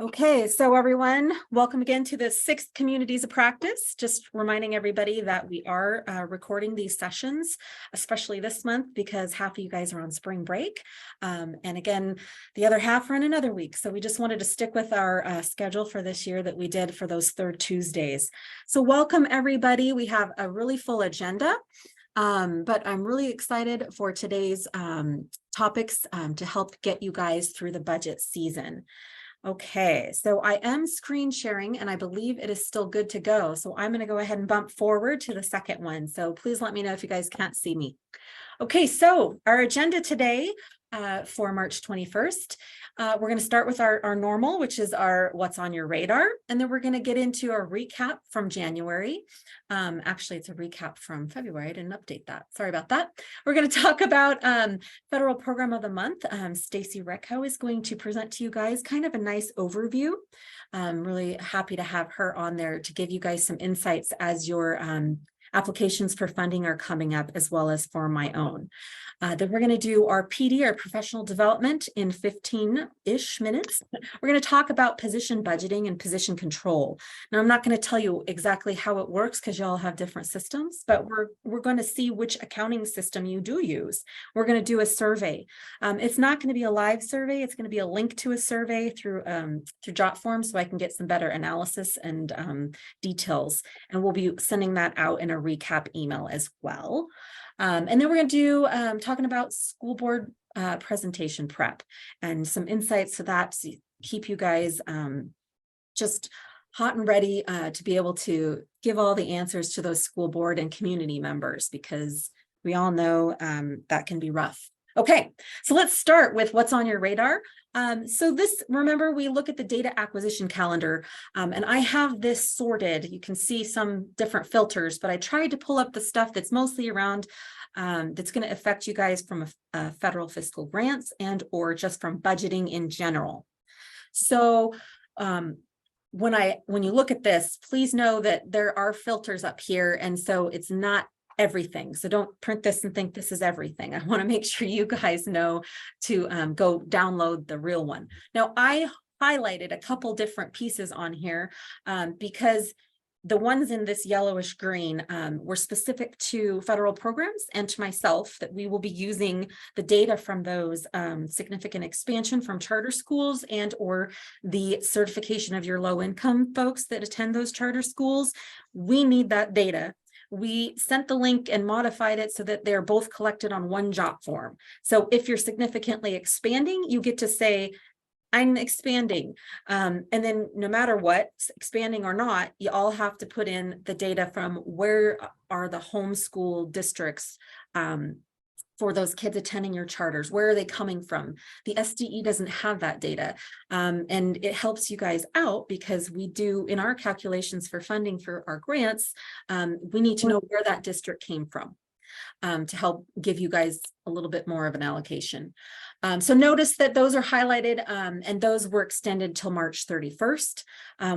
Okay, so everyone, welcome again to the 6th Communities of Practice. Just reminding everybody that we are recording these sessions, especially this month, because half of you guys are on spring break. And again, the other half are in another week. So we just wanted to stick with our schedule for this year that we did for those third Tuesdays. So welcome everybody. We have a really full agenda. But I'm really excited for today's topics to help get you guys through the budget season. Okay, so I am screen sharing and I believe it is still good to go. So I'm going to go ahead and bump forward to the second one. So please let me know if you guys can't see me. Okay, so our agenda today for March 21st, we're going to start with our normal, which is our what's on your radar. And then we're going to get into a recap from January. Actually, it's a recap from February. I didn't update that. Sorry about that. We're going to talk about Federal Program of the Month. Stacy Recco is going to present to you guys kind of a nice overview. I'm really happy to have her on there to give you guys some insights as your applications for funding are coming up, as well as for my own. Then we're going to do our PD, our professional development, in 15-ish minutes. We're going to talk about position budgeting and position control. Now, I'm not going to tell you exactly how it works because y'all have different systems, but we're going to see which accounting system you do use. We're going to do a survey. It's not going to be a live survey. It's going to be a link to a survey through JotForm, so I can get some better analysis and details. And we'll be sending that out in a recap email as well. And then we're going to do talking about school board presentation prep and some insights to that to keep you guys just hot and ready to be able to give all the answers to those school board and community members, because we all know that can be rough. Okay, so let's start with what's on your radar. So this, remember, we look at the data acquisition calendar, and I have this sorted. You can see some different filters, but I tried to pull up the stuff that's mostly around that's going to affect you guys from a federal fiscal grants and or just from budgeting in general. So when you look at this, please know that there are filters up here, and so it's not everything. So don't print this and think this is everything. I want to make sure you guys know to go download the real one. Now, I highlighted a couple different pieces on here because the ones in this yellowish green were specific to federal programs and to myself, that we will be using the data from those significant expansion from charter schools and or the certification of your low income folks that attend those charter schools. We need that data. We sent the link and modified it so that they're both collected on one JotForm. So if you're significantly expanding, you get to say, I'm expanding. And then no matter what, expanding or not, you all have to put in the data from where are the homeschool districts for those kids attending your charters. Where are they coming from? The SDE doesn't have that data. And it helps you guys out because we do, in our calculations for funding for our grants, we need to know where that district came from to help give you guys a little bit more of an allocation. So notice that those are highlighted and those were extended till March 31st.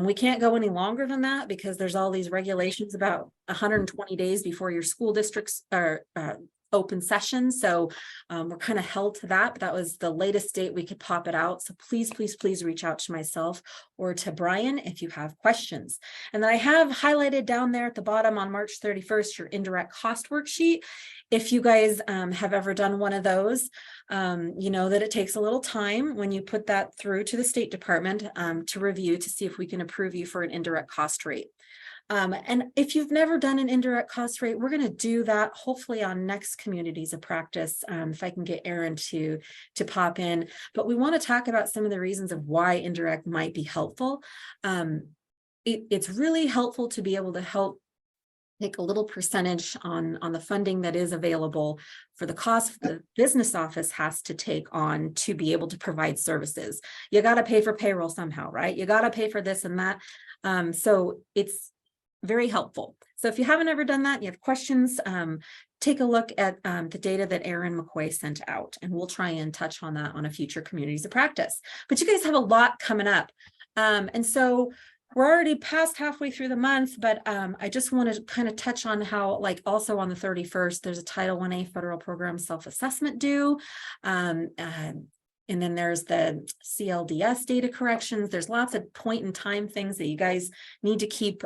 We can't go any longer than that because there's all these regulations about 120 days before your school districts are open session. So we're kind of held to that, but that was the latest date we could pop it out. So please, please, please reach out to myself or to Brian if you have questions. And then I have highlighted down there at the bottom on March 31st, your indirect cost worksheet. If you guys have ever done one of those, you know that it takes a little time when you put that through to the State Department to review to see if we can approve you for an indirect cost rate. And if you've never done an indirect cost rate, we're going to do that hopefully on next Communities of Practice, if I can get Aaron to pop in. But we want to talk about some of the reasons of why indirect might be helpful. It's really helpful to be able to help take a little percentage on the funding that is available for the cost the business office has to take on to be able to provide services. You got to pay for payroll somehow, right? You got to pay for this and that. So it's very helpful. So if you haven't ever done that, you have questions, take a look at the data that Aaron McCoy sent out, and we'll try and touch on that on a future Communities of Practice. But you guys have a lot coming up. And so we're already past halfway through the month, but I just want to kind of touch on how, like, also on the 31st, there's a Title 1A federal program self-assessment due. And then there's the CLDS data corrections. There's lots of point in time things that you guys need to keep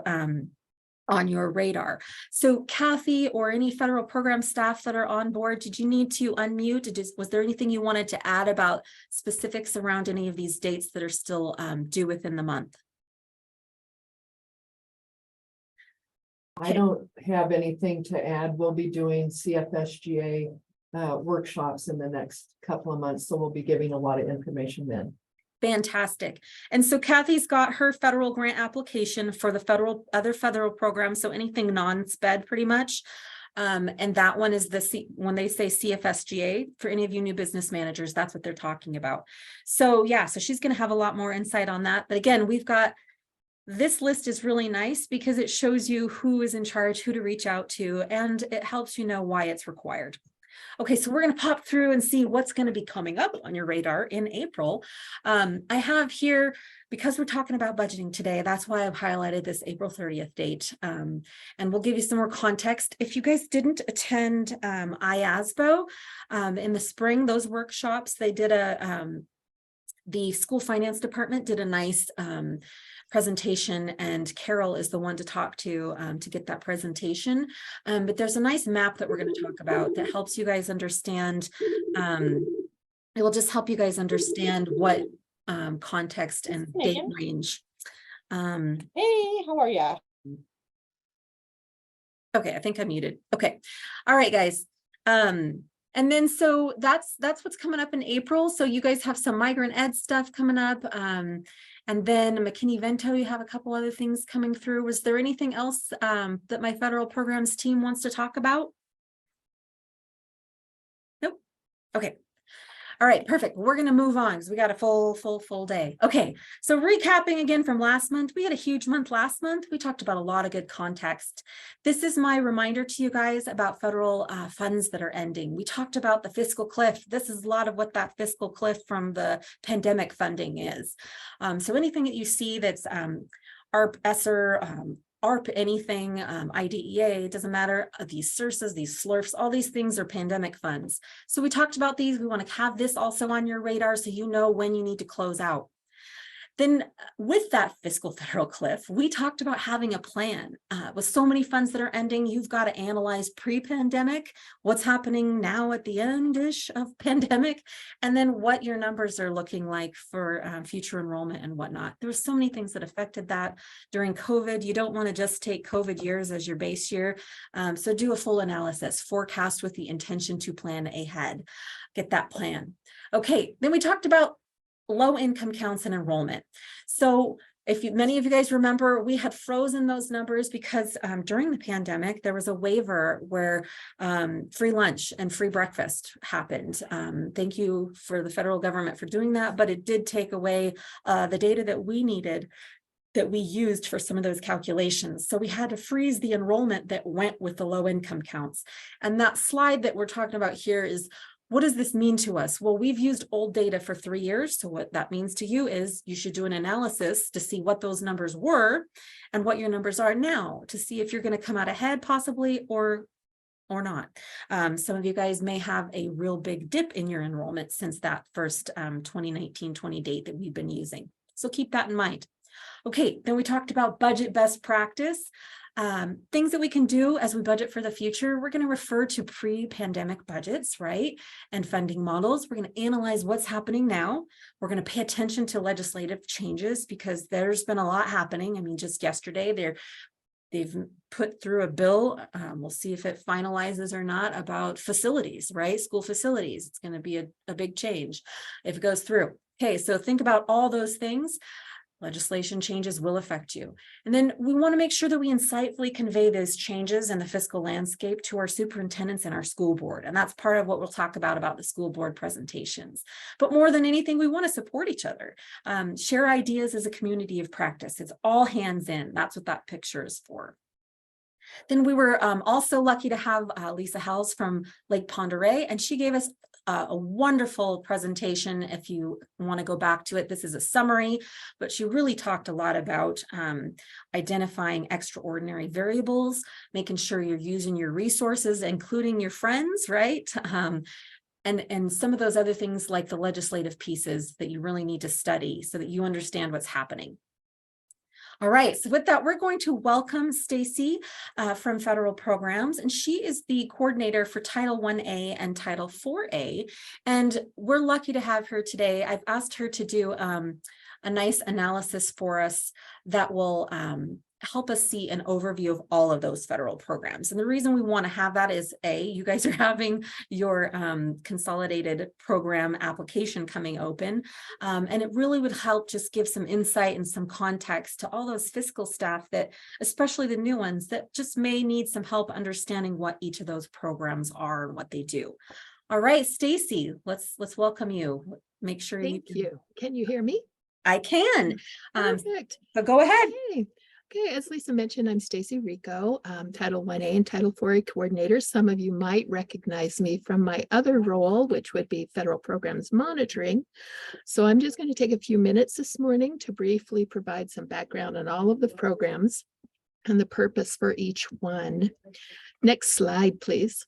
on your radar. So Kathy or any federal program staff that are on board, did you need to unmute? Was there anything you wanted to add about specifics around any of these dates that are still due within the month? I don't have anything to add. We'll be doing CFSGA workshops in the next couple of months, so we'll be giving a lot of information then. Fantastic. And so Kathy's got her federal grant application for the other federal programs. So anything non-SPED pretty much. And that one is when they say CFSGA, for any of you new business managers, that's what they're talking about. So yeah, so she's going to have a lot more insight on that. But again, this list is really nice because it shows you who is in charge, who to reach out to, and it helps you know why it's required. Okay, so we're going to pop through and see what's going to be coming up on your radar in April. I have here, because we're talking about budgeting today, that's why I've highlighted this April 30th date. And we'll give you some more context. If you guys didn't attend IASBO in the spring, those workshops, they did the school finance department did a nice presentation, and Carol is the one to talk to get that presentation. But there's a nice map that we're going to talk about that helps you guys understand. It will just help you guys understand what context and date range. Hey, how are ya? Okay, I think I'm muted. Okay, all right, guys. And then so that's what's coming up in April. So you guys have some migrant ed stuff coming up. And then McKinney-Vento, you have a couple other things coming through. Was there anything else that my federal programs team wants to talk about? Nope. Okay. All right, perfect. We're going to move on because we got a full day. Okay, so recapping again from last month, we had a huge month last month. We talked about a lot of good context. This is my reminder to you guys about federal funds that are ending. We talked about the fiscal cliff. This is a lot of what that fiscal cliff from the pandemic funding is. So anything that you see that's ARP, ESSER, ARP, anything, IDEA, it doesn't matter, these CERSAs, these SLRFs, all these things are pandemic funds. So we talked about these. We want to have this also on your radar so you know when you need to close out. Then with that fiscal federal cliff, we talked about having a plan. With so many funds that are ending, you've got to analyze pre-pandemic, what's happening now at the end-ish of pandemic, and then what your numbers are looking like for future enrollment and whatnot. There were so many things that affected that during COVID. You don't want to just take COVID years as your base year. So do a full analysis, forecast with the intention to plan ahead, get that plan. Okay, then we talked about low income counts and enrollment. So if many of you guys remember, we had frozen those numbers because during the pandemic, there was a waiver where free lunch and free breakfast happened. Thank you for the federal government for doing that, but it did take away the data that we needed, that we used for some of those calculations. So we had to freeze the enrollment that went with the low income counts. And that slide that we're talking about here is, what does this mean to us? Well, we've used old data for 3 years. So what that means to you is you should do an analysis to see what those numbers were and what your numbers are now to see if you're going to come out ahead possibly or not. Some of you guys may have a real big dip in your enrollment since that first 2019-20 date that we've been using. So keep that in mind. Okay, then we talked about budget best practice. Things that we can do as we budget for the future. We're going to refer to pre-pandemic budgets, right? And funding models. We're going to analyze what's happening now. We're going to pay attention to legislative changes because there's been a lot happening. I mean, just yesterday, they've put through a bill. We'll see if it finalizes or not about facilities, right? School facilities. It's going to be a big change if it goes through. Okay, so think about all those things. Legislation changes will affect you. And then we want to make sure that we insightfully convey those changes in the fiscal landscape to our superintendents and our school board. And that's part of what we'll talk about the school board presentations. But more than anything, we want to support each other, share ideas as a community of practice. It's all hands in. That's what that picture is for. Then we were also lucky to have Lisa Hells from Lake Pend Oreille, and she gave us a wonderful presentation. If you want to go back to it, this is a summary, but she really talked a lot about identifying extraordinary variables, making sure you're using your resources, including your friends, right? and some of those other things like the legislative pieces that you really need to study so that you understand what's happening. All right, so with that, we're going to welcome Stacy from Federal Programs, and she is the coordinator for Title 1A and Title 4A, and we're lucky to have her today. I've asked her to do a nice analysis for us that will help us see an overview of all of those federal programs. And the reason we want to have that is you guys are having your consolidated program application coming open. And it really would help just give some insight and some context to all those fiscal staff that, especially the new ones, that just may need some help understanding what each of those programs are and what they do. All right, Stacy, let's welcome you. Make sure Thank you. Can you hear me? I can. Perfect. So go ahead. Okay, as Lisa mentioned, I'm Stacy Rico, Title 1A and Title 4A coordinator. Some of you might recognize me from my other role, which would be federal programs monitoring. So I'm just going to take a few minutes this morning to briefly provide some background on all of the programs and the purpose for each one. Next slide, please.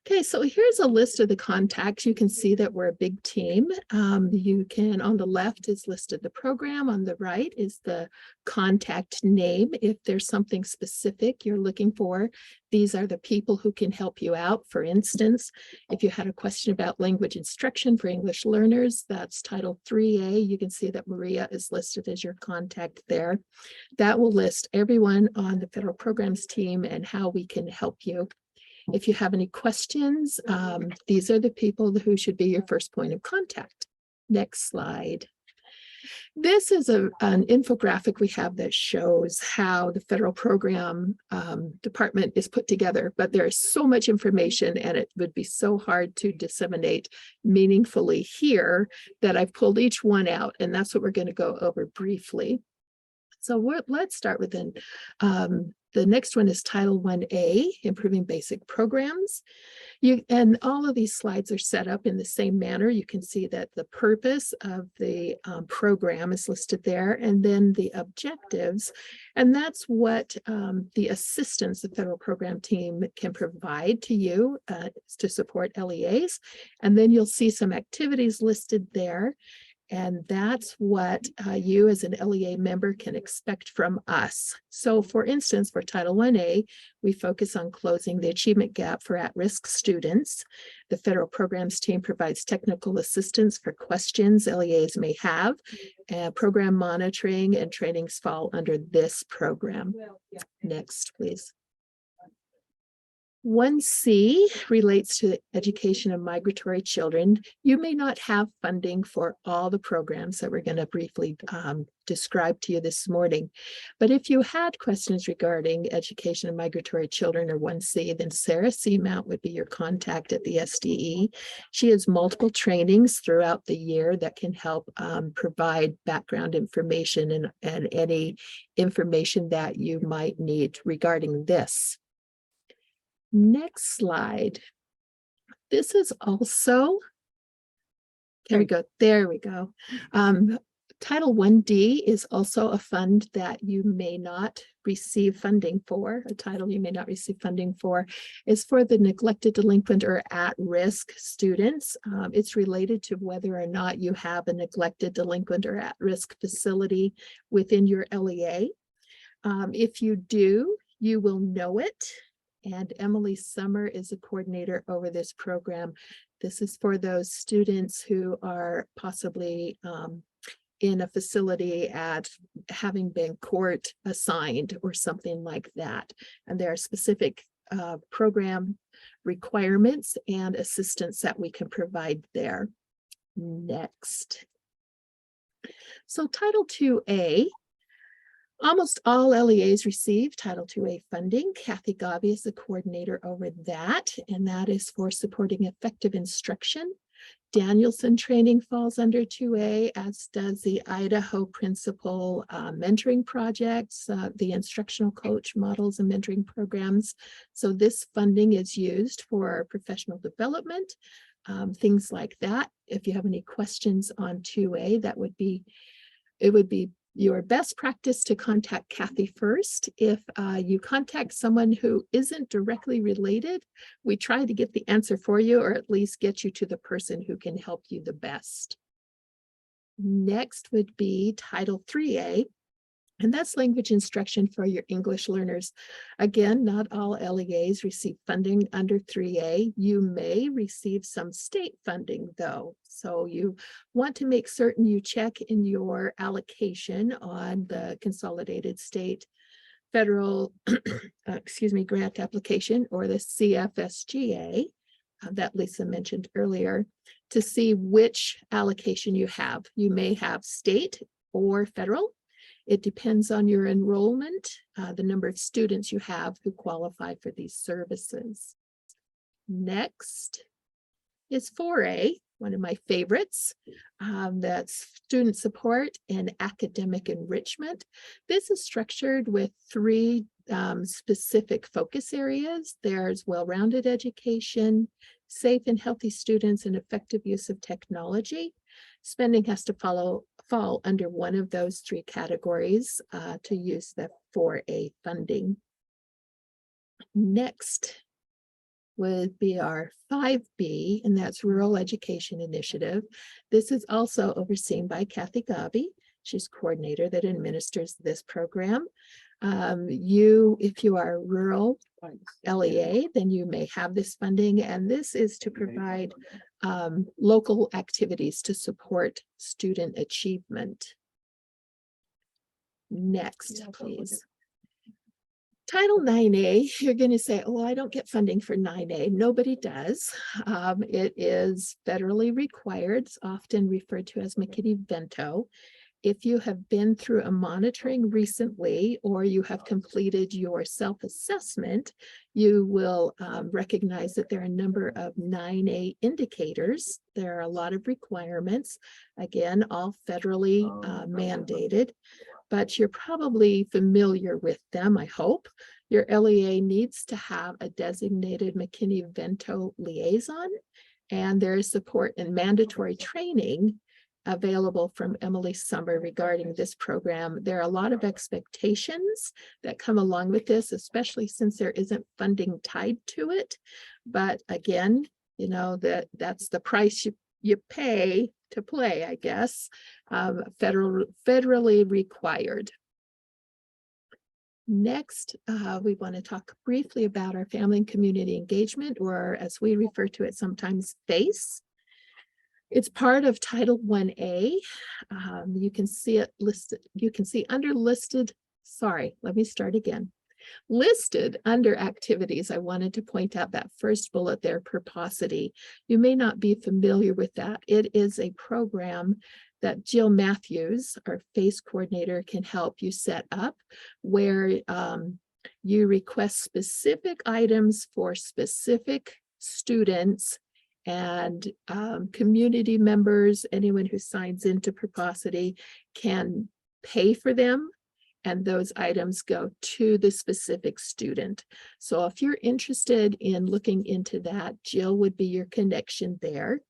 Okay, so here's a list of the contacts. You can see that we're a big team. You can, on the left is listed the program, on the right is the contact name. If there's something specific you're looking for, these are the people who can help you out. For instance, if you had a question about language instruction for English learners, that's Title 3A. You can see that Maria is listed as your contact there. That will list everyone on the federal programs team and how we can help you. If you have any questions, these are the people who should be your first point of contact. Next slide. This is an infographic we have that shows how the federal program department is put together, but there is so much information and it would be so hard to disseminate meaningfully here that I've pulled each one out, and that's what we're going to go over briefly. So let's start with the next one is Title 1A, Improving Basic Programs. And all of these slides are set up in the same manner. You can see that the purpose of the program is listed there, and then the objectives. And that's what the assistance the federal program team can provide to you to support LEAs. And then you'll see some activities listed there. And that's what you as an LEA member can expect from us. So for instance, for Title 1A, we focus on closing the achievement gap for at-risk students. The federal programs team provides technical assistance for questions LEAs may have. Program monitoring and trainings fall under this program. Next, please. 1C relates to the education of migratory children. You may not have funding for all the programs that we're going to briefly describe to you this morning, but if you had questions regarding education of migratory children or 1C, then Sarah Seamount would be your contact at the SDE. She has multiple trainings throughout the year that can help provide background information and any information that you might need regarding this. Next slide. This is also, there we go. There we go. Title 1D is also a fund that you may not receive funding for. A title you may not receive funding for is for the neglected, delinquent, or at-risk students. It's related to whether or not you have a neglected, delinquent, or at-risk facility within your LEA. If you do, you will know it. And Emily Summer is a coordinator over this program. This is for those students who are possibly in a facility at having been court assigned or something like that. And there are specific program requirements and assistance that we can provide there. Next. So Title 2A. Almost all LEAs receive Title 2A funding. Kathy Gavi is the coordinator over that, and that is for supporting effective instruction. Danielson training falls under 2A, as does the Idaho Principal mentoring projects, the instructional coach models and mentoring programs. So this funding is used for professional development, things like that. If you have any questions on 2A, it would be Your best practice to contact Kathy first. If you contact someone who isn't directly related, we try to get the answer for you, or at least get you to the person who can help you the best. Next would be Title 3A, and that's language instruction for your English learners. Again, not all LEAs receive funding under 3A. You may receive some state funding though. So you want to make certain you check in your allocation on the Consolidated State Federal grant application, or the CFSGA that Lisa mentioned earlier, to see which allocation you have. You may have state or federal. It depends on your enrollment, the number of students you have who qualify for these services. Next is 4A, one of my favorites. That's student support and academic enrichment. This is structured with 3 specific focus areas. There's well-rounded education, safe and healthy students, and effective use of technology. Spending has to fall under one of those 3 categories to use the 4A funding. Next would be our 5B, and that's Rural Education Initiative. This is also overseen by Kathy Gabi. She's coordinator that administers this program. If you are a rural LEA, then you may have this funding, and this is to provide local activities to support student achievement. Next, please. Title 9A, you're going to say, oh, I don't get funding for 9A. Nobody does. It is federally required. It's often referred to as McKinney-Vento. If you have been through a monitoring recently, or you have completed your self-assessment, you will recognize that there are a number of 9A indicators. There are a lot of requirements, again, all federally mandated, but you're probably familiar with them, I hope. Your LEA needs to have a designated McKinney-Vento liaison, and there is support and mandatory training available from Emily Summer regarding this program. There are a lot of expectations that come along with this, especially since there isn't funding tied to it. But again, you know, that's the price you pay to play, I guess, federally required. Next, we want to talk briefly about our family and community engagement, or as we refer to it sometimes, FACE. It's part of Title 1A. You can see it listed. You can see under listed. Sorry, let me start again. Listed under activities, I wanted to point out that first bullet there, purposity. You may not be familiar with that. It is a program that Jill Matthews, our FACE coordinator, can help you set up, where you request specific items for specific students, and community members, anyone who signs into Purposity, can pay for them, and those items go to the specific student. So if you're interested in looking into that, Jill would be your connection there.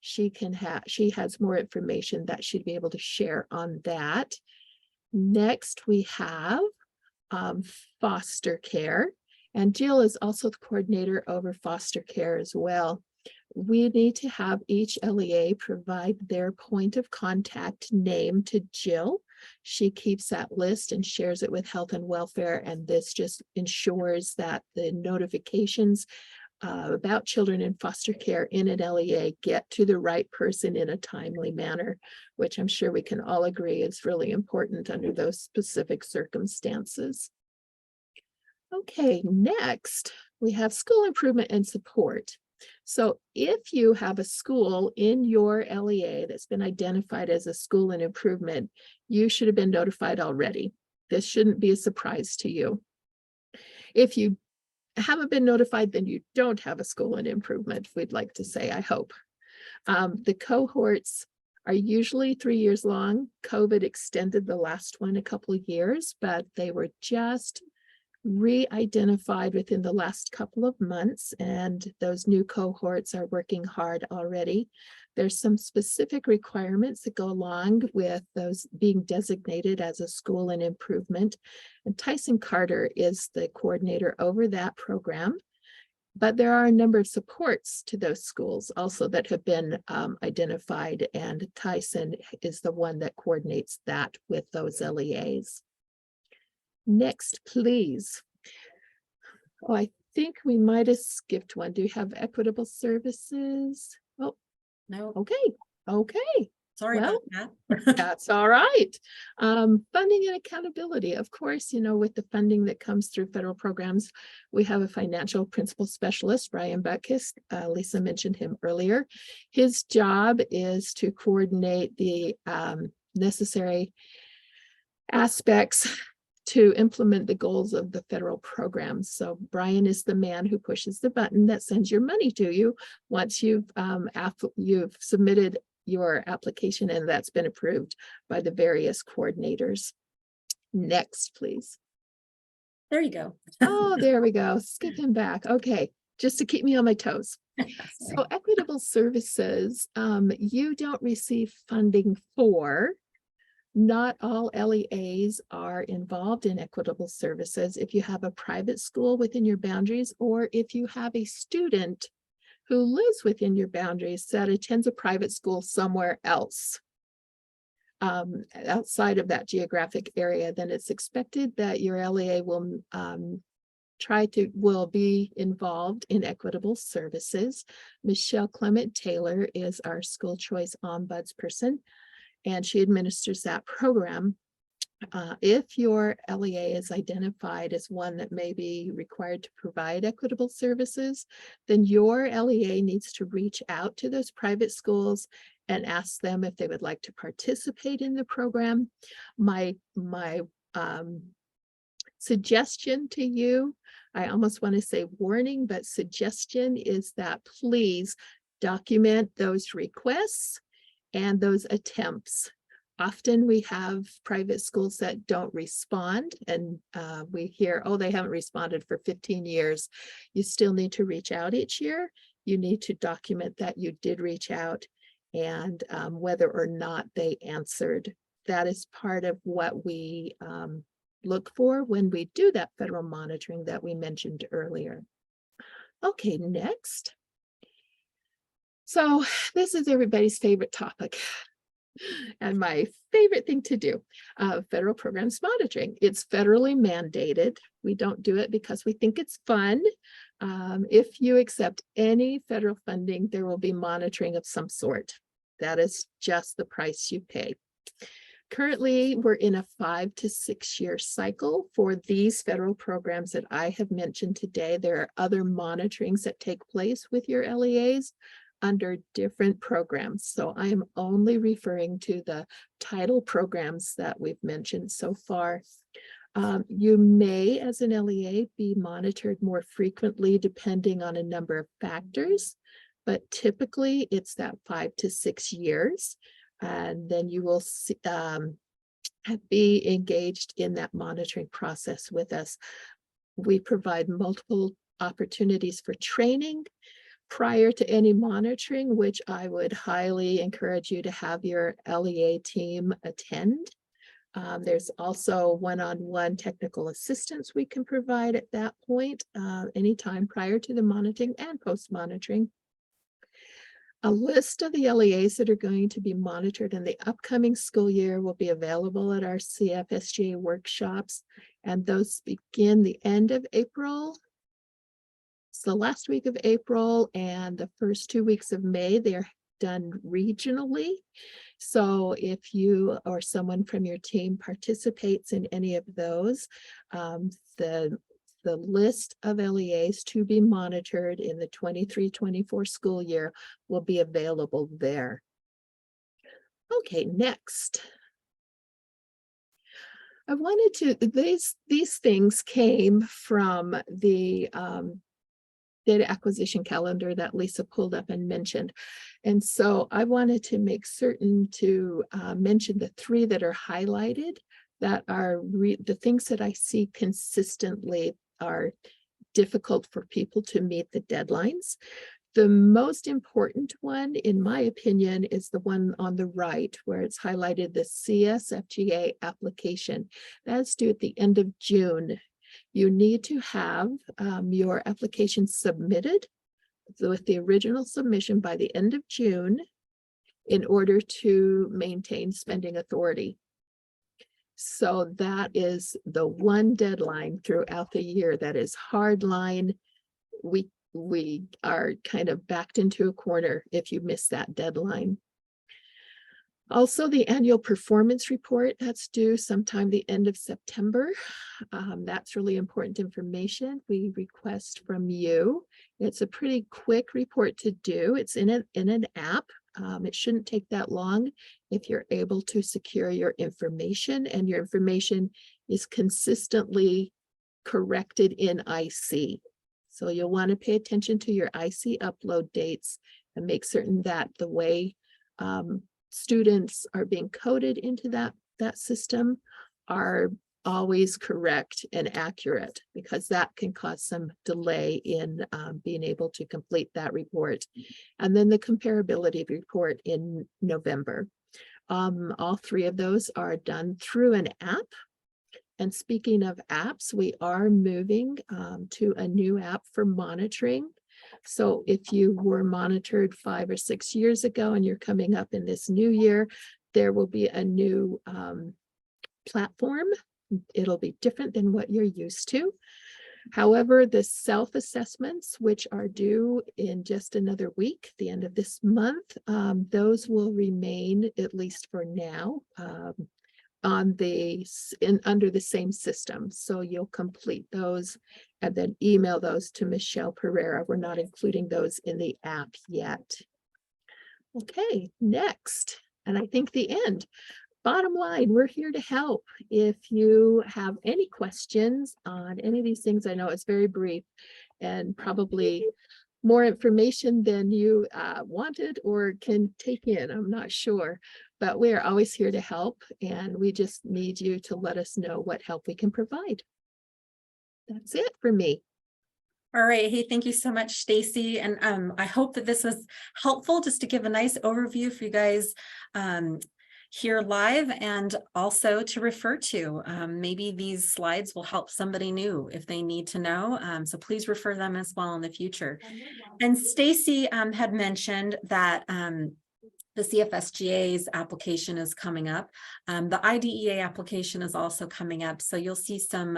She has more information that she'd be able to share on that. Next, we have foster care, and Jill is also the coordinator over foster care as well. We need to have each LEA provide their point of contact name to Jill. She keeps that list and shares it with health and welfare, and this just ensures that the notifications about children in foster care in an LEA get to the right person in a timely manner, which I'm sure we can all agree is really important under those specific circumstances. Okay, next we have school improvement and support. So if you have a school in your LEA that's been identified as a school in improvement, you should have been notified already. This shouldn't be a surprise to you. If you haven't been notified, then you don't have a school in improvement, we'd like to say, I hope. The cohorts are usually 3 years long. COVID extended the last one a couple of years, but they were just re-identified within the last couple of months, and those new cohorts are working hard already. There's some specific requirements that go along with those being designated as a school in improvement. And Tyson Carter is the coordinator over that program. But there are a number of supports to those schools also that have been identified, and Tyson is the one that coordinates that with those LEAs. Next, please. Oh, I think we might have skipped one. Do you have Equitable Services? Oh, No, okay. sorry Well, about that. That's all right. Funding and accountability. Of course, with the funding that comes through federal programs, we have a financial principal specialist, Brian Butkus. Lisa mentioned him earlier. His job is to coordinate the necessary aspects to implement the goals of the federal programs. So Brian is the man who pushes the button that sends your money to you once you've submitted your application and that's been approved by the various coordinators. Next, please. There you go. Oh, there we go. Skipping back. Okay, just to keep me on my toes. So Equitable Services, you don't receive funding for. Not all LEAs are involved in Equitable Services. If you have a private school within your boundaries, or if you have a student who lives within your boundaries that attends a private school somewhere else outside of that geographic area, then it's expected that your LEA will be involved in Equitable Services. Michelle Clement Taylor is our school choice ombudsperson, and she administers that program. If your LEA is identified as one that may be required to provide equitable services, then your LEA needs to reach out to those private schools and ask them if they would like to participate in the program. My suggestion to you, I almost want to say warning, but suggestion is that please document those requests and those attempts. Often we have private schools that don't respond, and we hear, oh, they haven't responded for 15 years. You still need to reach out each year. You need to document that you did reach out and whether or not they answered. That is part of what we look for when we do that federal monitoring that we mentioned earlier. Okay, next. So this is everybody's favorite topic. And my favorite thing to do, federal programs monitoring. It's federally mandated. We don't do it because we think it's fun. If you accept any federal funding, there will be monitoring of some sort. That is just the price you pay. Currently, we're in a 5 to 6 year cycle for these federal programs that I have mentioned today. There are other monitorings that take place with your LEAs under different programs. So I am only referring to the title programs that we've mentioned so far. You may, as an LEA, be monitored more frequently depending on a number of factors, but typically it's that 5 to 6 years. And then you will be engaged in that monitoring process with us. We provide multiple opportunities for training prior to any monitoring, which I would highly encourage you to have your LEA team attend. There's also one-on-one technical assistance we can provide at that point, anytime prior to the monitoring and post-monitoring. A list of the LEAs that are going to be monitored in the upcoming school year will be available at our CFSGA workshops, and those begin the end of April. It's the last week of April and the first 2 weeks of May. They're done regionally. So if you or someone from your team participates in any of those, the list of LEAs to be monitored in the 23-24 school year will be available there. Okay, next. I wanted to, these things came from the data acquisition calendar that Lisa pulled up and mentioned. And so I wanted to make certain to mention the 3 that are highlighted that are the things that I see consistently are difficult for people to meet the deadlines. The most important one, in my opinion, is the one on the right where it's highlighted the CSFGA application. That's due at the end of June. You need to have your application submitted with the original submission by the end of June in order to maintain spending authority. So that is the one deadline throughout the year that is hard line. We are kind of backed into a corner if you miss that deadline. Also, the annual performance report, that's due sometime the end of September. That's really important information we request from you. It's a pretty quick report to do. It's in an app. It shouldn't take that long if you're able to secure your information and your information is consistently corrected in IC. So you'll want to pay attention to your IC upload dates and make certain that the way students are being coded into that system are always correct and accurate, because that can cause some delay in being able to complete that report. And then the comparability report in November. All three of those are done through an app. And speaking of apps, we are moving to a new app for monitoring. So if you were monitored 5 or 6 years ago and you're coming up in this new year, there will be a new platform. It'll be different than what you're used to. However, the self-assessments, which are due in just another week, the end of this month, those will remain, at least for now, under the same system. So you'll complete those and then email those to Michelle Pereira. We're not including those in the app yet. Okay, next, and I think the end. Bottom line, we're here to help. If you have any questions on any of these things, I know it's very brief and probably more information than you wanted or can take in, I'm not sure, but we are always here to help, and we just need you to let us know what help we can provide. That's it for me. All right. Hey, thank you so much, Stacy. And I hope that this was helpful just to give a nice overview for you guys here live, and also to refer to. Maybe these slides will help somebody new if they need to know. So please refer them as well in the future. And Stacy had mentioned that the CFSGA's application is coming up. The IDEA application is also coming up. So you'll see some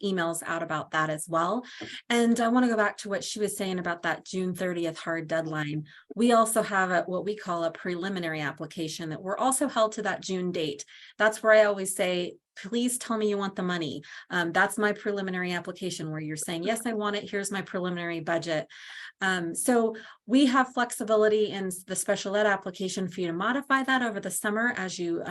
emails out about that as well. And I want to go back to what she was saying about that June 30th hard deadline. We also have what we call a preliminary application that we're also held to that June date. That's where I always say, please tell me you want the money. That's my preliminary application where you're saying, yes, I want it. Here's my preliminary budget. So we have flexibility in the special ed application for you to modify that over the summer as you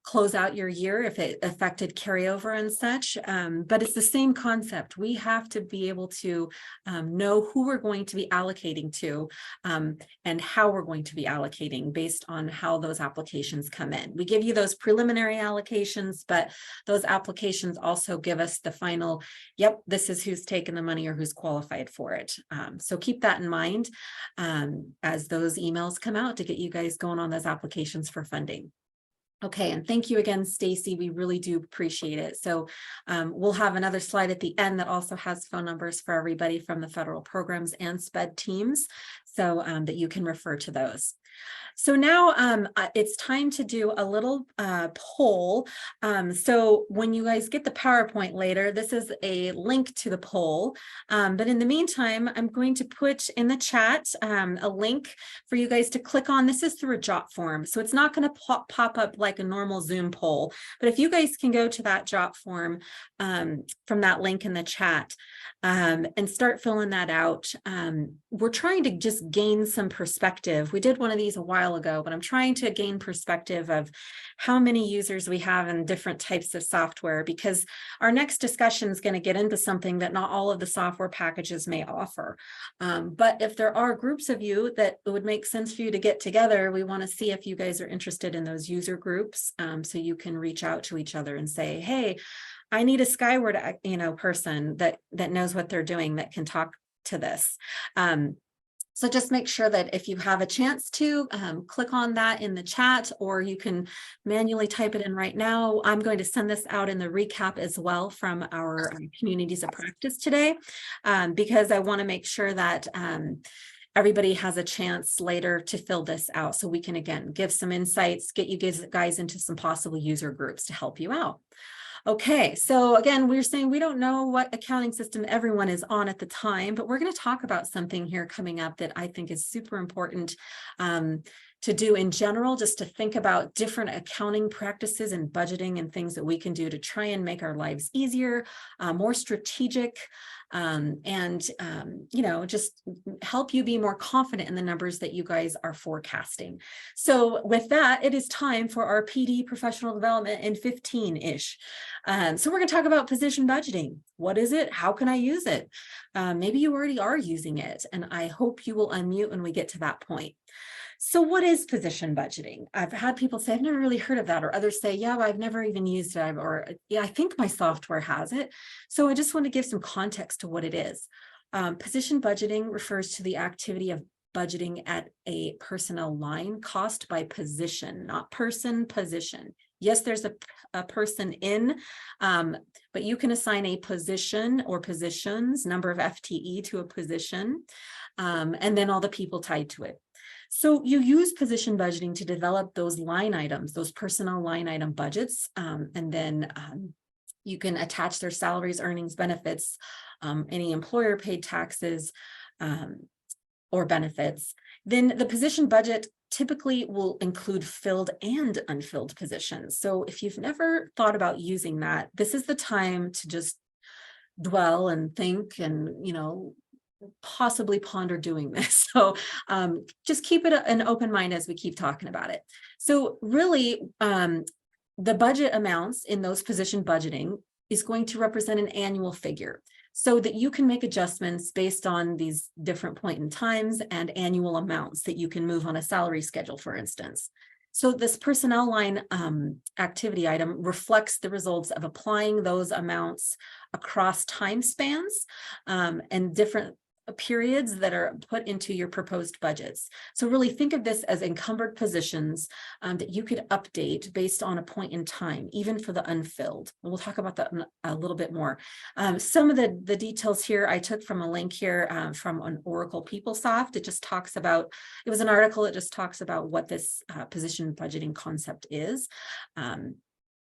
close out your year if it affected carryover and such. But it's the same concept. We have to be able to know who we're going to be allocating to and how we're going to be allocating based on how those applications come in. We give you those preliminary allocations, but those applications also give us the final, yep, this is who's taken the money or who's qualified for it. So keep that in mind as those emails come out to get you guys going on those applications for funding. Okay, and thank you again, Stacy. We really do appreciate it. So we'll have another slide at the end that also has phone numbers for everybody from the federal programs and SPED teams, so that you can refer to those. So now it's time to do a little poll. So when you guys get the PowerPoint later, this is a link to the poll. But in the meantime, I'm going to put in the chat a link for you guys to click on. This is through a jot form. So it's not going to pop up like a normal Zoom poll. But if you guys can go to that jot form from that link in the chat and start filling that out. We're trying to just gain some perspective. We did one of these a while ago, but I'm trying to gain perspective of how many users we have in different types of software, because our next discussion is going to get into something that not all of the software packages may offer. But if there are groups of you that it would make sense for you to get together, we want to see if you guys are interested in those user groups, so you can reach out to each other and say, hey, I need a Skyward, person that knows what they're doing that can talk to this. So just make sure that if you have a chance to click on that in the chat, or you can manually type it in right now. I'm going to send this out in the recap as well from our communities of practice today, because I want to make sure that everybody has a chance later to fill this out, so we can, again, give some insights, get you guys into some possible user groups to help you out. Okay, so again, we're saying we don't know what accounting system everyone is on at the time, but we're going to talk about something here coming up that I think is super important to do in general, just to think about different accounting practices and budgeting and things that we can do to try and make our lives easier, more strategic, you know, just help you be more confident in the numbers that you guys are forecasting. So with that, it is time for our PD professional development in 15-ish. So we're going to talk about position budgeting. What is it? How can I use it? Maybe you already are using it, and I hope you will unmute when we get to that point. So what is position budgeting? I've had people say, I've never really heard of that, or others say, yeah, I've never even used it, or yeah, I think my software has it. So I just want to give some context to what it is. Position budgeting refers to the activity of budgeting at a personnel line cost by position, not person, position. Yes, there's a person in, but you can assign a position or positions, number of FTE to a position, and then all the people tied to it. So you use position budgeting to develop those line items, those personnel line item budgets, and then you can attach their salaries, earnings, benefits, any employer paid taxes, or benefits. Then the position budget typically will include filled and unfilled positions. So if you've never thought about using that, this is the time to just dwell and think and, you know, possibly ponder doing this. So just keep it an open mind as we keep talking about it. So really, the budget amounts in those position budgeting is going to represent an annual figure, so that you can make adjustments based on these different point in times and annual amounts that you can move on a salary schedule, for instance. So this personnel line activity item reflects the results of applying those amounts across time spans and different periods that are put into your proposed budgets. So really think of this as encumbered positions that you could update based on a point in time, even for the unfilled. And we'll talk about that a little bit more. Some of the details here I took from a link here from an Oracle PeopleSoft. It just talks about, it was an article that just talks about what this position budgeting concept is.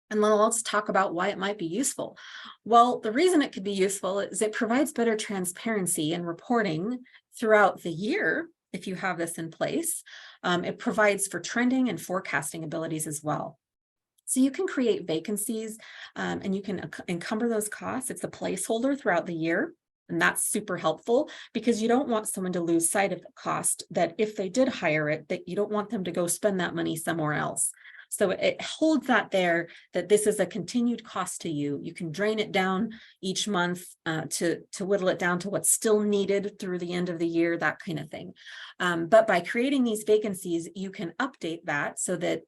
And then let's talk about why it might be useful. Well, the reason it could be useful is it provides better transparency and reporting throughout the year if you have this in place. It provides for trending and forecasting abilities as well. So you can create vacancies and you can encumber those costs. It's a placeholder throughout the year. And that's super helpful because you don't want someone to lose sight of the cost, that if they did hire it, that you don't want them to go spend that money somewhere else. So it holds that there, that this is a continued cost to you. You can drain it down each month to whittle it down to what's still needed through the end of the year, that kind of thing. But by creating these vacancies, you can update that so that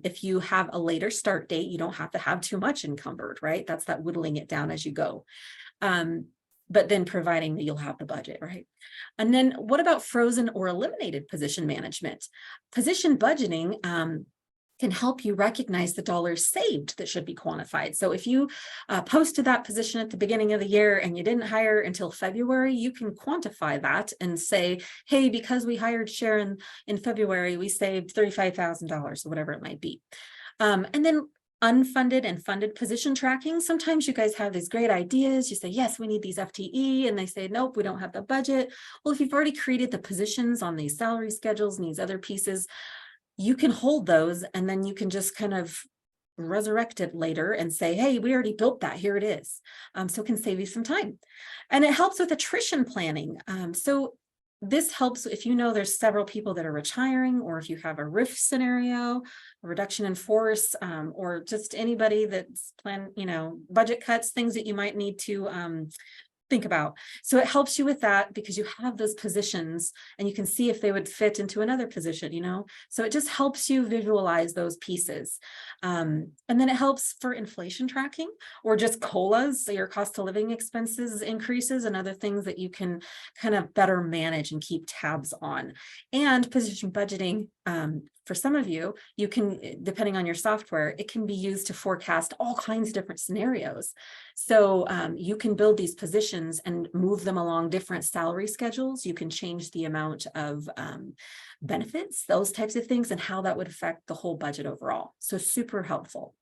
if you have a later start date, you don't have to have too much encumbered, right? That's that whittling it down as you go. But then providing that you'll have the budget, right? And then what about frozen or eliminated position management? Position budgeting can help you recognize the dollars saved that should be quantified. So if you posted that position at the beginning of the year and you didn't hire until February, you can quantify that and say, hey, because we hired Sharon in February, we saved $35,000 or whatever it might be. And then unfunded and funded position tracking. Sometimes you guys have these great ideas. You say, yes, we need these FTE. And they say, nope, we don't have the budget. Well, if you've already created the positions on these salary schedules and these other pieces, you can hold those and then you can just kind of resurrect it later and say, hey, we already built that, here it is. So it can save you some time. And it helps with attrition planning. So this helps if you know there's several people that are retiring, or if you have a RIF scenario, a reduction in force, or just anybody that's budget cuts, things that you might need to think about. So it helps you with that because you have those positions and you can see if they would fit into another position, you know? So it just helps you visualize those pieces. And then it helps for inflation tracking or just COLAs, so your cost of living expenses increases and other things that you can kind of better manage and keep tabs on. And position budgeting, for some of you, you can, depending on your software, it can be used to forecast all kinds of different scenarios. So you can build these positions and move them along different salary schedules. You can change the amount of benefits, those types of things, and how that would affect the whole budget overall. So super helpful.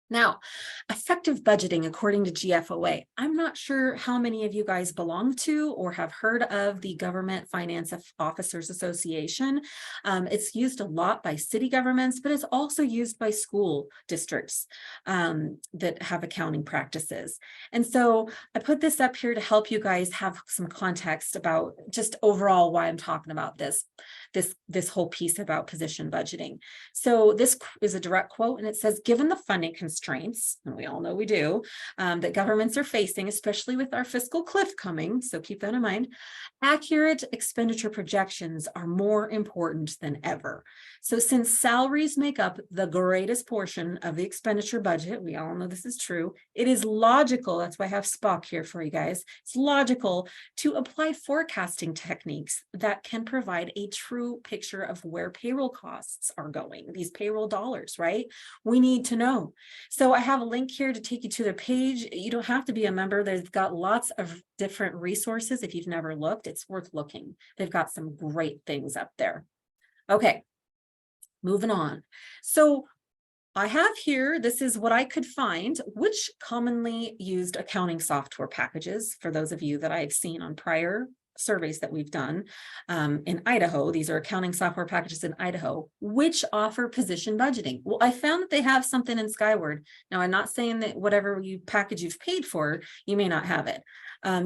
Now, effective budgeting according to GFOA. I'm not sure how many of you guys belong to or have heard of the Government Finance Officers Association. It's used a lot by city governments, but it's also used by school districts that have accounting practices. And so I put this up here to help you guys have some context about just overall why I'm talking about this whole piece about position budgeting. So this is a direct quote, and it says, given the funding constraints, and we all know we do, that governments are facing, especially with our fiscal cliff coming, so keep that in mind, accurate expenditure projections are more important than ever. So since salaries make up the greatest portion of the expenditure budget, we all know this is true, it is logical, that's why I have Spock here for you guys, it's logical to apply forecasting techniques that can provide a true picture of where payroll costs are going, these payroll dollars, right? We need to know. So I have a link here to take you to the page. You don't have to be a member. They've got lots of different resources. If you've never looked, it's worth looking. They've got some great things up there. Okay, moving on. So I have here, this is what I could find, which commonly used accounting software packages, for those of you that I've seen on prior surveys that we've done in Idaho. These are accounting software packages in Idaho, which offer position budgeting. Well, I found that they have something in Skyward. Now, I'm not saying that whatever package you've paid for, you may not have it.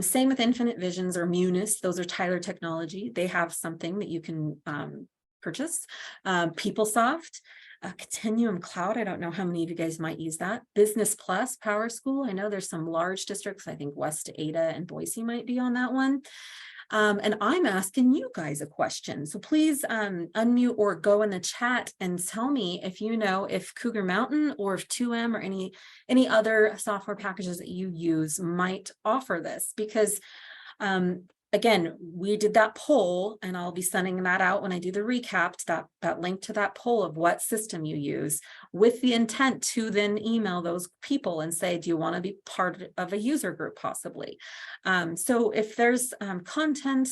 Same with Infinite Visions or Munis. Those are Tyler Technology. They have something that you can purchase. PeopleSoft. Continuum Cloud, I don't know how many of you guys might use that. Business Plus, Power School. I know there's some large districts. I think West Ada and Boise might be on that one. And I'm asking you guys a question. So please unmute or go in the chat and tell me if you know if Cougar Mountain or if 2M or any other software packages that you use might offer this, because again, we did that poll, and I'll be sending that out when I do the recap, that link to that poll of what system you use, with the intent to then email those people and say, do you want to be part of a user group possibly? So if there's content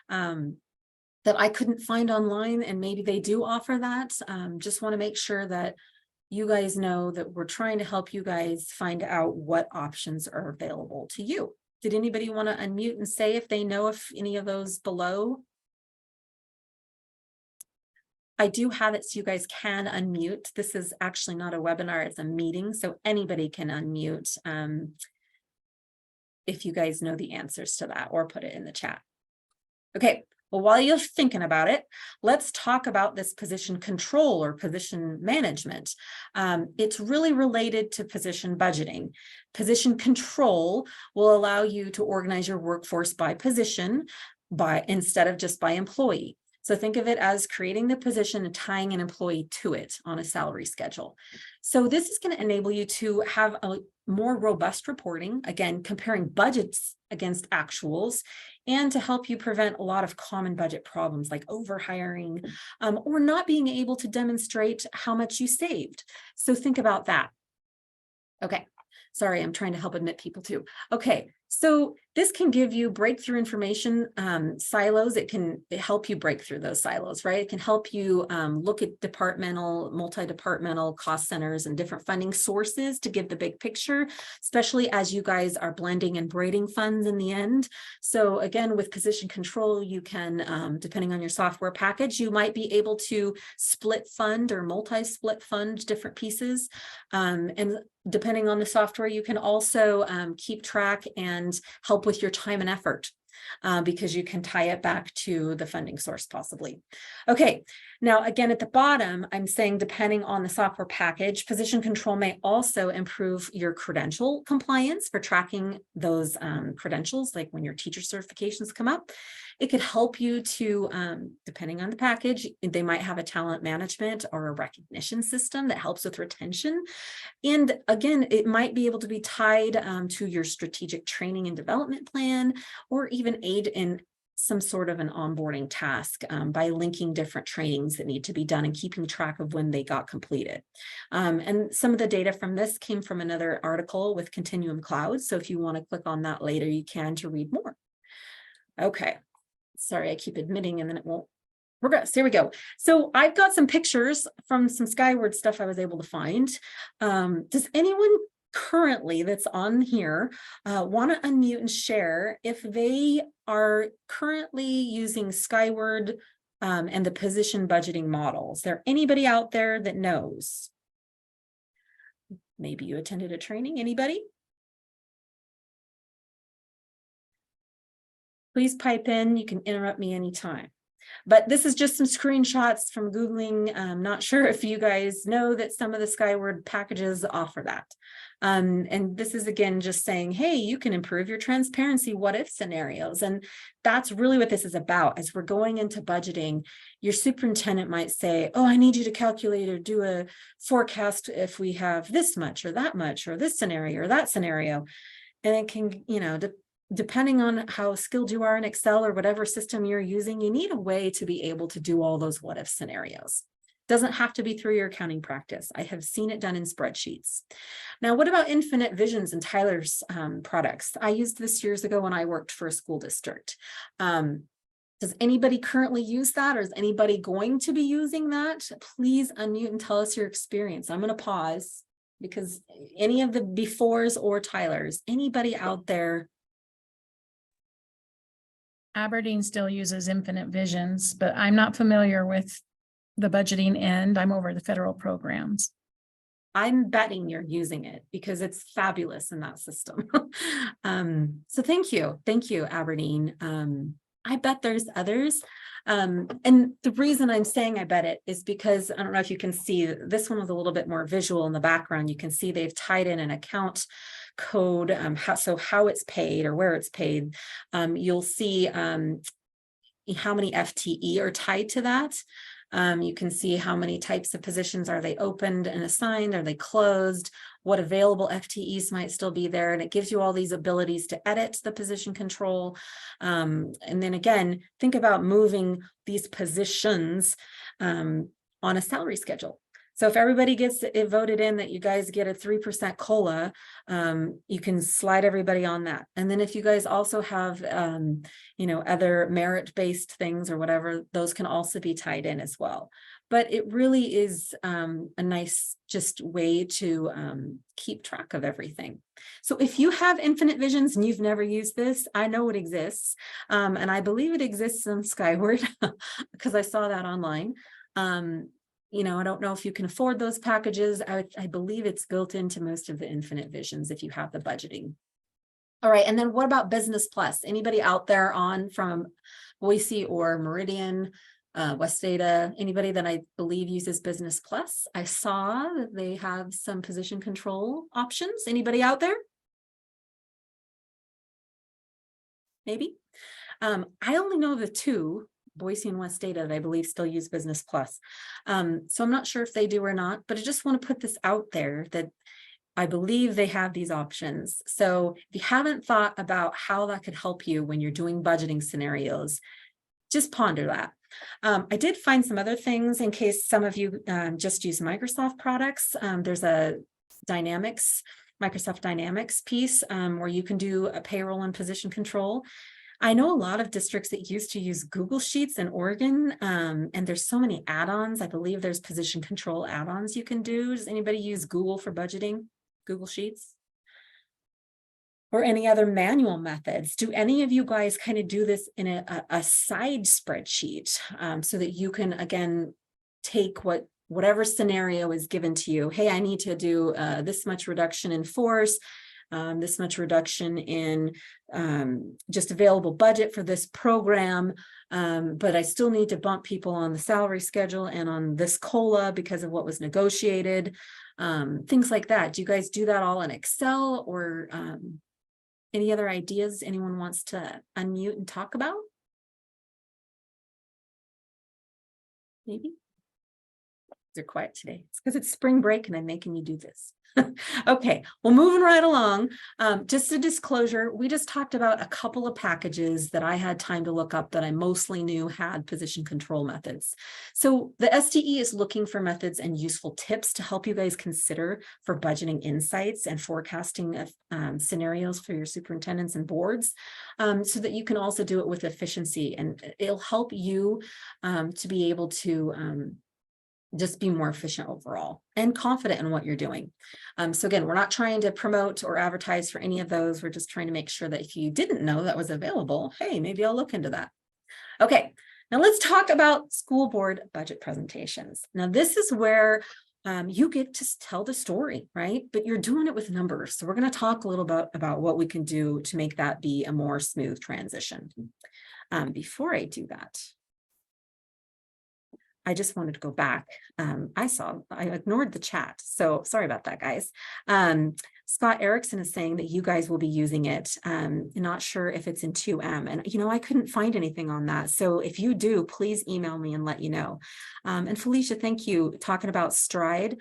that I couldn't find online and maybe they do offer that, just want to make sure that you guys know that we're trying to help you guys find out what options are available to you. Did anybody want to unmute and say if they know if any of those below? I do have it so you guys can unmute. This is actually not a webinar, it's a meeting, so anybody can unmute if you guys know the answers to that, or put it in the chat. Okay, well, while you're thinking about it, let's talk about this position control or position management. It's really related to position budgeting. Position control will allow you to organize your workforce by position, instead of just by employee. So think of it as creating the position and tying an employee to it on a salary schedule. So this is going to enable you to have a more robust reporting, again, comparing budgets against actuals, and to help you prevent a lot of common budget problems like overhiring or not being able to demonstrate how much you saved. So think about that. Okay. Sorry, I'm trying to help admit people too. Okay, so this can give you breakthrough information silos. It can help you break through those silos, right? It can help you look at multi-departmental cost centers and different funding sources to give the big picture, especially as you guys are blending and braiding funds in the end. So again, with position control, you can, depending on your software package, you might be able to split fund or multi-split fund different pieces. And depending on the software, you can also keep track and help with your time and effort. because you can tie it back to the funding source possibly. Okay, now again, at the bottom, I'm saying depending on the software package, position control may also improve your credential compliance for tracking those credentials, like when your teacher certifications come up. It could help you to, depending on the package, they might have a talent management or a recognition system that helps with retention. And again, it might be able to be tied to your strategic training and development plan, or even aid in some sort of an onboarding task by linking different trainings that need to be done and keeping track of when they got completed. And some of the data from this came from another article with Continuum Cloud. So if you want to click on that later, you can to read more. Okay. Sorry, I keep admitting and then it won't progress. Here we go. So I've got some pictures from some Skyward stuff I was able to find. Does anyone currently that's on here want to unmute and share if they are currently using Skyward and the position budgeting model? Is there anybody out there that knows? Maybe you attended a training. Anybody? Please pipe in. You can interrupt me anytime. But this is just some screenshots from Googling. I'm not sure if you guys know that some of the Skyward packages offer that. And this is again just saying, hey, you can improve your transparency what if scenarios. And that's really what this is about. As we're going into budgeting, your superintendent might say, oh, I need you to calculate or do a forecast if we have this much or that much or this scenario or that scenario. And it can, you know, depending on how skilled you are in Excel or whatever system you're using, you need a way to be able to do all those what if scenarios. Doesn't have to be through your accounting practice. I have seen it done in spreadsheets. Now, what about Infinite Visions and Tyler's products? I used this years ago when I worked for a school district. Does anybody currently use that, or is anybody going to be using that? Please unmute and tell us your experience. I'm going to pause because any of the befores or Tyler's, anybody out there? Aberdeen still uses Infinite Visions, but I'm not familiar with the budgeting end. I'm over the federal programs. I'm betting you're using it because it's fabulous in that system. So thank you. Thank you, Aberdeen. I bet there's others. And the reason I'm saying I bet it is because I don't know if you can see, this one was a little bit more visual in the background. You can see they've tied in an account code, how it's paid or where it's paid. You'll see how many FTE are tied to that. You can see how many types of positions are they opened and assigned, are they closed, what available FTEs might still be there, and it gives you all these abilities to edit the position control. And then again, think about moving these positions on a salary schedule. So if everybody gets it voted in that you guys get a 3% COLA, you can slide everybody on that. And then if you guys also have, you know, other merit-based things or whatever, those can also be tied in as well. But it really is a nice just way to keep track of everything. So if you have Infinite Visions and you've never used this, I know it exists. And I believe it exists on Skyward because I saw that online. You know, I don't know if you can afford those packages. I believe it's built into most of the Infinite Visions if you have the budgeting. All right, and then what about Business Plus? Anybody out there on from Boise or Meridian, West Data, anybody that I believe uses Business Plus? I saw that they have some position control options. Anybody out there? Maybe. I only know the two, Boise and West Data, that I believe still use Business Plus. So I'm not sure if they do or not, but I just want to put this out there that I believe they have these options. So if you haven't thought about how that could help you when you're doing budgeting scenarios, just ponder that. I did find some other things in case some of you just use Microsoft products. There's a Microsoft Dynamics piece where you can do a payroll and position control. I know a lot of districts that used to use Google Sheets in Oregon, and there's so many add-ons. I believe there's position control add-ons you can do. Does anybody use Google for budgeting? Google Sheets? Or any other manual methods? Do any of you guys kind of do this in a side spreadsheet so that you can, again, take whatever scenario is given to you? Hey, I need to do this much reduction in force. this much reduction in just available budget for this program. But I still need to bump people on the salary schedule and on this COLA because of what was negotiated. Things like that. Do you guys do that all in Excel, or any other ideas anyone wants to unmute and talk about? Maybe they're quiet today. It's because it's spring break and I'm making you do this. Okay, well, moving right along. Just a disclosure, we just talked about a couple of packages that I had time to look up that I mostly knew had position control methods. So the STE is looking for methods and useful tips to help you guys consider for budgeting insights and forecasting of scenarios for your superintendents and boards, so that you can also do it with efficiency, and it'll help you to be able to just be more efficient overall and confident in what you're doing. So again, we're not trying to promote or advertise for any of those. We're just trying to make sure that if you didn't know that was available, hey, maybe I'll look into that. Okay, now let's talk about school board budget presentations. Now this is where you get to tell the story, right? But you're doing it with numbers. So we're going to talk a little bit about what we can do to make that be a more smooth transition. Before I do that, I just wanted to go back. I ignored the chat. So sorry about that, guys. Scott Erickson is saying that you guys will be using it. Not sure if it's in 2M. And, I couldn't find anything on that. So if you do, please email me and let you know. And Felicia, thank you. Talking about Stride.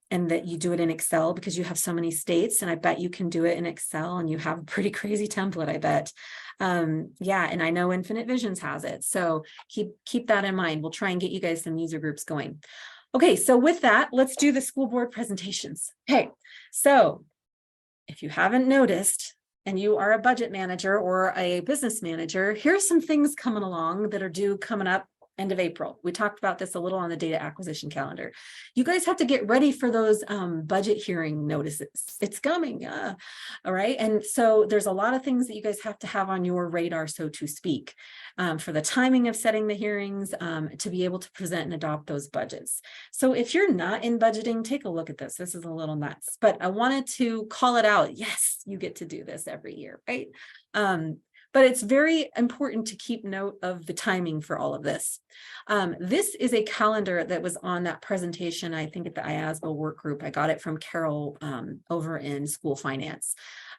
And that you do it in Excel because you have so many states, and I bet you can do it in Excel, and you have a pretty crazy template, I bet. Yeah, and I know Infinite Visions has it. So keep that in mind. We'll try and get you guys some user groups going. Okay, so with that, let's do the school board presentations. Okay, so if you haven't noticed, and you are a budget manager or a business manager, here's some things coming along that are due coming up end of April. We talked about this a little on the data acquisition calendar. You guys have to get ready for those budget hearing notices. It's coming. All right. And so there's a lot of things that you guys have to have on your radar, so to speak, for the timing of setting the hearings, to be able to present and adopt those budgets. So if you're not in budgeting, take a look at this. This is a little nuts, but I wanted to call it out. Yes, you get to do this every year, right? But it's very important to keep note of the timing for all of this. This is a calendar that was on that presentation, I think at the IASBO work group. I got it from Carol over in school finance.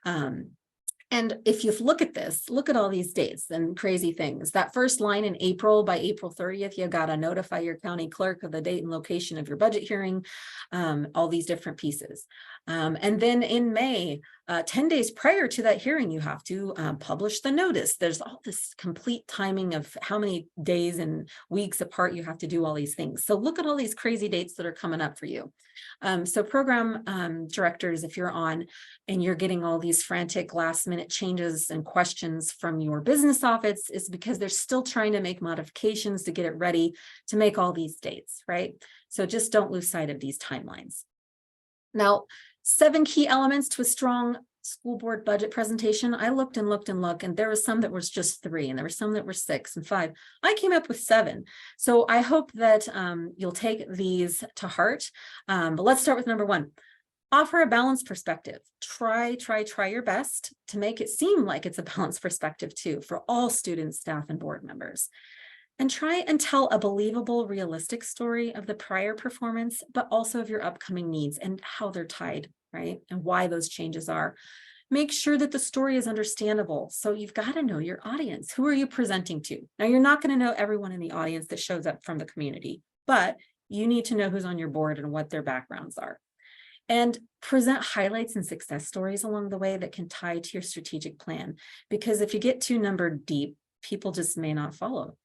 And if you look at this, look at all these dates and crazy things. That first line in April, by April 30th, you got to notify your county clerk of the date and location of your budget hearing, all these different pieces. And then in May, 10 days prior to that hearing, you have to publish the notice. There's all this complete timing of how many days and weeks apart you have to do all these things. So look at all these crazy dates that are coming up for you. So program directors, if you're on and you're getting all these frantic last minute changes and questions from your business office, is because they're still trying to make modifications to get it ready to make all these dates, right? So just don't lose sight of these timelines. Now, 7 key elements to a strong school board budget presentation. I looked and looked and looked, and there was some that was just 3, and there were some that were 6 and 5. I came up with 7. So I hope that you'll take these to heart. But let's start with number 1. Offer a balanced perspective. Try your best to make it seem like it's a balanced perspective too, for all students, staff, and board members. And try and tell a believable, realistic story of the prior performance, but also of your upcoming needs and how they're tied, right? And why those changes are. Make sure that the story is understandable. So you've got to know your audience. Who are you presenting to? Now, you're not going to know everyone in the audience that shows up from the community, but you need to know who's on your board and what their backgrounds are. And present highlights and success stories along the way that can tie to your strategic plan. Because if you get too numbered deep, people just may not follow.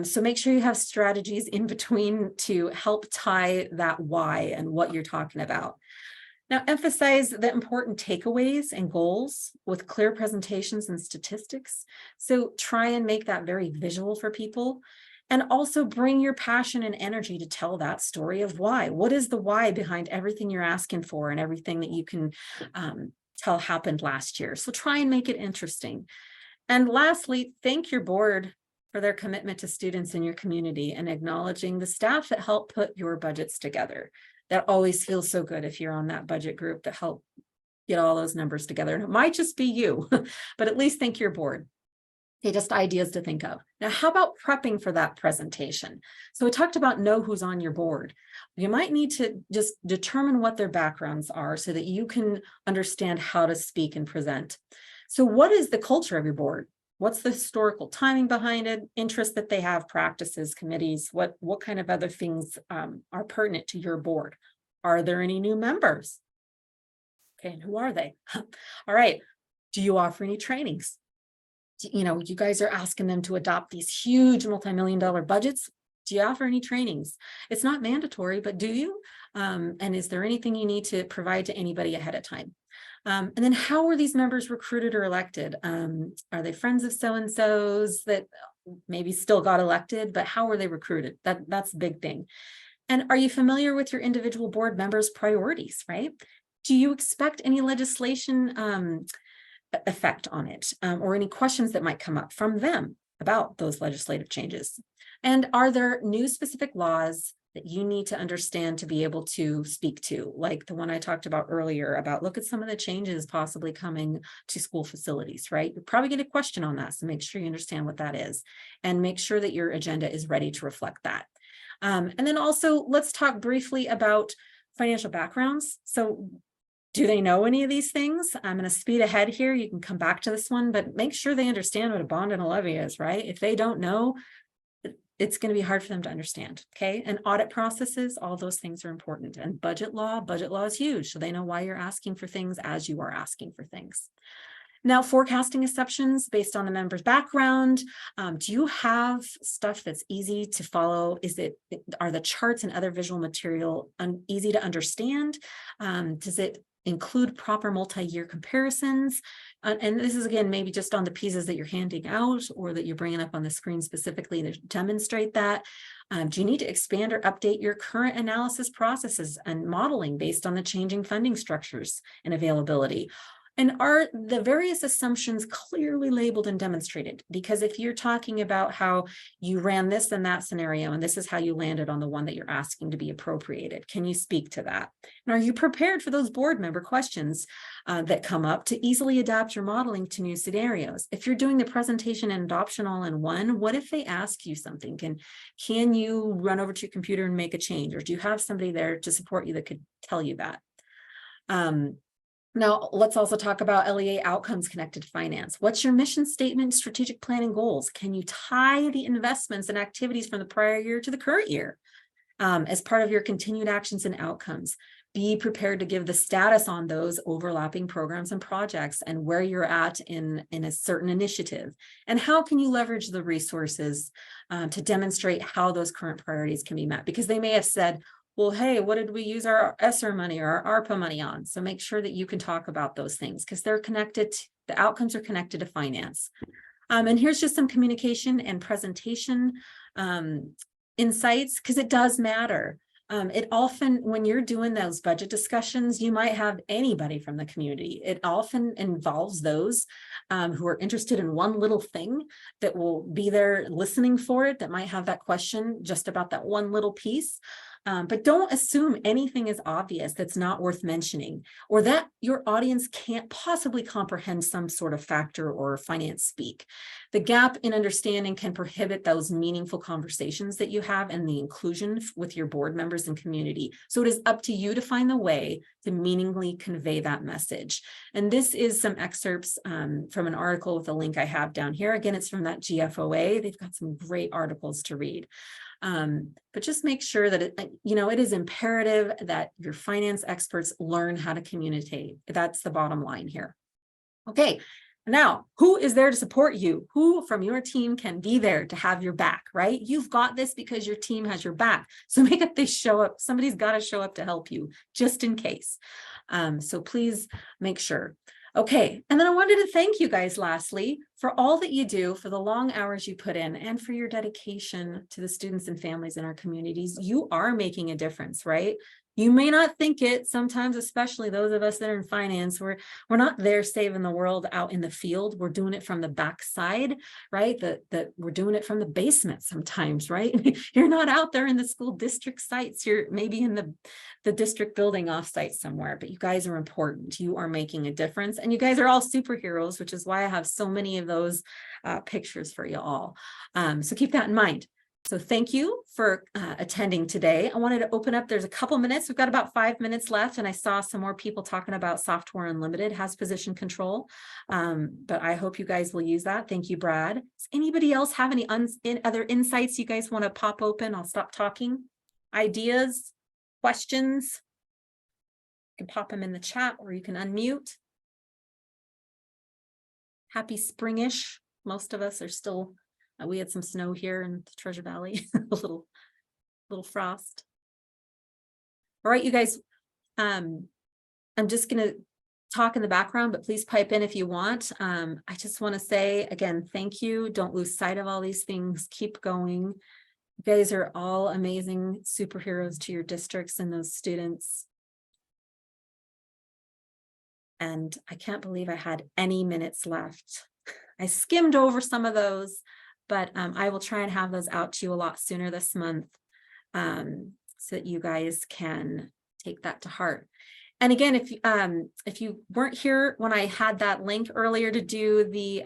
So make sure you have strategies in between to help tie that why and what you're talking about. Now, emphasize the important takeaways and goals with clear presentations and statistics. So try and make that very visual for people. And also bring your passion and energy to tell that story of why. What is the why behind everything you're asking for and everything that you can tell happened last year? So try and make it interesting. And lastly, thank your board for their commitment to students in your community and acknowledging the staff that help put your budgets together. That always feels so good if you're on that budget group that help get all those numbers together. And it might just be you, but at least think your board. Okay, just ideas to think of. Now, how about prepping for that presentation? So we talked about know who's on your board. You might need to just determine what their backgrounds are so that you can understand how to speak and present. So what is the culture of your board? What's the historical timing behind it, interests that they have, practices, committees, what kind of other things are pertinent to your board? Are there any new members? Okay, and who are they? All right, do you offer any trainings? You know, you guys are asking them to adopt these huge multi-million-dollar budgets. Do you offer any trainings? It's not mandatory, but do you? And is there anything you need to provide to anybody ahead of time? And then how were these members recruited or elected? Are they friends of so-and-sos that maybe still got elected, but how were they recruited? That's a big thing. And are you familiar with your individual board members' priorities, right? Do you expect any legislation effect on it, or any questions that might come up from them about those legislative changes? And are there new specific laws that you need to understand to be able to speak to, like the one I talked about earlier about look at some of the changes possibly coming to school facilities, right? You're probably get a question on that, so make sure you understand what that is and make sure that your agenda is ready to reflect that. And then also let's talk briefly about financial backgrounds. So do they know any of these things? I'm going to speed ahead here. You can come back to this one, but make sure they understand what a bond and a levy is, right? If they don't know, it's going to be hard for them to understand. Okay. And audit processes, all those things are important. And budget law is huge. So they know why you're asking for things as you are asking for things. Now, forecasting assumptions based on the member's background. Do you have stuff that's easy to follow? Are the charts and other visual material easy to understand? Does it include proper multi-year comparisons? And this is, again, maybe just on the pieces that you're handing out or that you're bringing up on the screen specifically to demonstrate that. Do you need to expand or update your current analysis processes and modeling based on the changing funding structures and availability? And are the various assumptions clearly labeled and demonstrated? Because if you're talking about how you ran this and that scenario, and this is how you landed on the one that you're asking to be appropriated, can you speak to that? And are you prepared for those board member questions that come up to easily adapt your modeling to new scenarios? If you're doing the presentation and adoption all in one, what if they ask you something? Can you run over to your computer and make a change? Or do you have somebody there to support you that could tell you that? Now, let's also talk about LEA outcomes connected to finance. What's your mission statement, strategic planning goals? Can you tie the investments and activities from the prior year to the current year as part of your continued actions and outcomes? Be prepared to give the status on those overlapping programs and projects and where you're at in a certain initiative. And how can you leverage the resources to demonstrate how those current priorities can be met? Because they may have said, well, hey, what did we use our ESSER money or our ARPA money on? So make sure that you can talk about those things because they're connected, the outcomes are connected to finance. And here's just some communication and presentation insights, because it does matter. It often, when you're doing those budget discussions, you might have anybody from the community. It often involves those who are interested in one little thing that will be there listening for it, that might have that question just about that one little piece. But don't assume anything is obvious that's not worth mentioning, or that your audience can't possibly comprehend some sort of factor or finance speak. The gap in understanding can prohibit those meaningful conversations that you have and the inclusion with your board members and community. So it is up to you to find the way to meaningfully convey that message. And this is some excerpts from an article with a link I have down here. Again, it's from that GFOA. They've got some great articles to read. But just make sure that it is imperative that your finance experts learn how to communicate. That's the bottom line here. Okay, now who is there to support you? Who from your team can be there to have your back, right? You've got this because your team has your back. So make it they show up. Somebody's got to show up to help you just in case. So please make sure. Okay, and then I wanted to thank you guys lastly for all that you do, for the long hours you put in, and for your dedication to the students and families in our communities. You are making a difference, right? You may not think it sometimes, especially those of us that are in finance, we're not there saving the world out in the field. We're doing it from the backside, right? That we're doing it from the basement sometimes, right? You're not out there in the school district sites. You're maybe in the district building offsite somewhere, but you guys are important. You are making a difference, and you guys are all superheroes, which is why I have so many of those pictures for you all. So keep that in mind. So thank you for attending today. I wanted to open up, there's a couple minutes. We've got about 5 minutes left, and I saw some more people talking about Software Unlimited has position control. But I hope you guys will use that. Thank you, Brad. Does anybody else have any other insights you guys want to pop open? I'll stop talking. Ideas, questions? You can pop them in the chat or you can unmute. Happy springish. Most of us are still, we had some snow here in the Treasure Valley, a little frost. All right, you guys, I'm just gonna talk in the background, but please pipe in if you want. I just want to say again, thank you. Don't lose sight of all these things. Keep going. You guys are all amazing superheroes to your districts and those students. And I can't believe I had any minutes left. I skimmed over some of those, but I will try and have those out to you a lot sooner this month, so that you guys can take that to heart. And again, if you weren't here when I had that link earlier to do the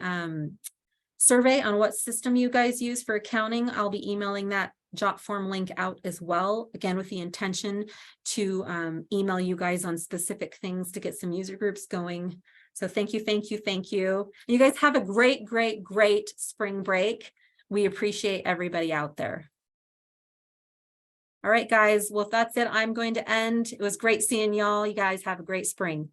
survey on what system you guys use for accounting, I'll be emailing that jot form link out as well, again with the intention to email you guys on specific things to get some user groups going. So thank you, thank you, thank you. You guys have a great, great, great spring break. We appreciate everybody out there. All right, guys. Well, if that's it, I'm going to end. It was great seeing y'all. You guys have a great spring.